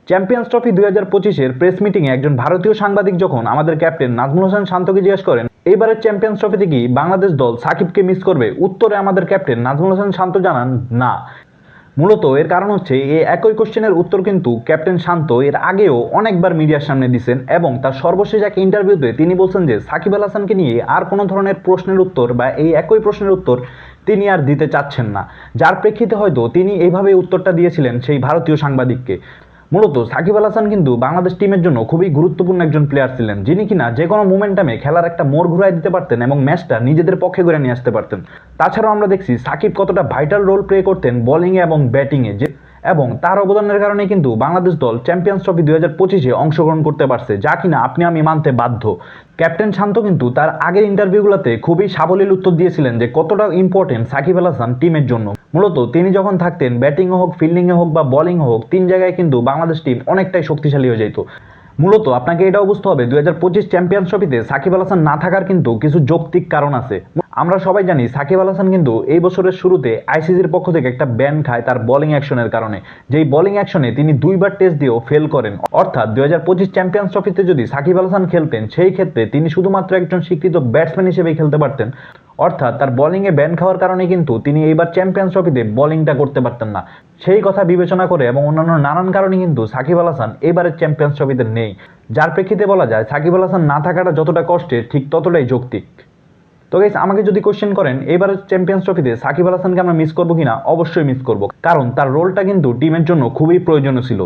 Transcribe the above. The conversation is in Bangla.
চ্যাম্পিয়ন্স ট্রফি 2025-এর প্রেস মিটিংয়ে একজন ভারতীয় সাংবাদিক যখন আমাদের ক্যাপ্টেন নাজমুল হোসেন শান্তকে জিজ্ঞেস করেন এইবারের চ্যাম্পিয়ন্স ট্রফিতে কি বাংলাদেশ দল সাকিবকে মিস করবে, উত্তরে আমাদের ক্যাপ্টেন নাজমুল হোসেন শান্ত জানান না। মূলত এর কারণ হচ্ছে এই একই কোশ্চেনের উত্তর কিন্তু ক্যাপ্টেন শান্ত এর আগেও অনেকবার মিডিয়ার সামনে দিয়েছেন এবং তার সর্বশেষ এক ইন্টারভিউতে তিনি বলছেন যে সাকিব আল হাসানকে নিয়ে আর কোনো ধরনের প্রশ্নের উত্তর বা এই একই প্রশ্নের উত্তর তিনি আর দিতে চাচ্ছেন না, যার প্রেক্ষিতে হয়তো তিনি এইভাবে উত্তরটা দিয়েছিলেন সেই ভারতীয় সাংবাদিককে। মূলত সাকিব আল হাসান কিন্তু বাংলাদেশ টিমের জন্য খুবই গুরুত্বপূর্ণ একজন প্লেয়ার ছিলেন, যিনি কিনা যে কোনো মোমেন্টামে খেলার একটা মোড় ঘুরাই দিতে পারতেন এবং ম্যাচটা নিজেদের পক্ষে করে নিয়ে আসতে পারতেন। তাছাড়াও আমরা দেখছি সাকিব কতটা ভাইটাল রোল প্লে করতেন বোলিংয়ে এবং ব্যাটিংয়ে, এবং তার অবদানের কারণে কিন্তু বাংলাদেশ দল চ্যাম্পিয়ন্স ট্রফি 2025-এ অংশগ্রহণ করতে পারছে, যা কিনা আপনি আমি মানতে বাধ্য। ক্যাপ্টেন শান্ত কিন্তু তার আগের ইন্টারভিউগুলোতে খুবই সাবলীল উত্তর দিয়েছিলেন যে কতটা ইম্পর্টেন্ট সাকিব আল হাসান টিমের জন্য। মূলত তিনি যখন থাকতেন ব্যাটিংয়ে হোক, ফিল্ডিংয়ে হোক বা বোলিং হোক, তিন জায়গায় কিন্তু বাংলাদেশ টিম অনেকটাই শক্তিশালী হয়ে যেত। মূলত আপনাকে এটাও বুঝতে হবে 2025 চ্যাম্পিয়ন্স ট্রফিতে সাকিব আল হাসান না থাকার কিন্তু কিছু যৌক্তিক কারণ আছে। আমরা সবাই জানি সাকিব আল হাসান কিন্তু এই বছরের শুরুতে আইসিসির পক্ষ থেকে একটা ব্যান খায় তার বোলিং অ্যাকশনের কারণে, যেই বোলিং অ্যাকশনে তিনি দুইবার টেস্ট দিয়েও ফেল করেন। অর্থাৎ 2025 চ্যাম্পিয়ন্স ট্রফিতে যদি সাকিব আল হাসান খেলতেন সেই ক্ষেত্রে তিনি শুধুমাত্র একজন স্বীকৃত ব্যাটসম্যান হিসেবেই খেলতে পারতেন। অর্থাৎ তার বোলিংয়ে ব্যান খাওয়ার কারণে কিন্তু তিনি এইবার চ্যাম্পিয়ন্স ট্রফিতে বোলিংটা করতে পারতেন না। সেই কথা বিবেচনা করে এবং অন্যান্য নানান কারণে কিন্তু সাকিব আল হাসান এবারের চ্যাম্পিয়ন্স ট্রফিতে নেই, যার প্রেক্ষিতে বলা যায় সাকিব আল হাসান না থাকাটা যতটা কষ্টের ঠিক ততটাই যৌক্তিক। তো গাইস, আমাকে যদি কোশ্চেন করেন এবারের চ্যাম্পিয়ন্স ট্রফিতে সাকিব আল হাসানকে আমরা মিস করবো কিনা, অবশ্যই মিস করবো, কারণ তার রোলটা কিন্তু টিমের জন্য খুবই প্রয়োজনীয় ছিল।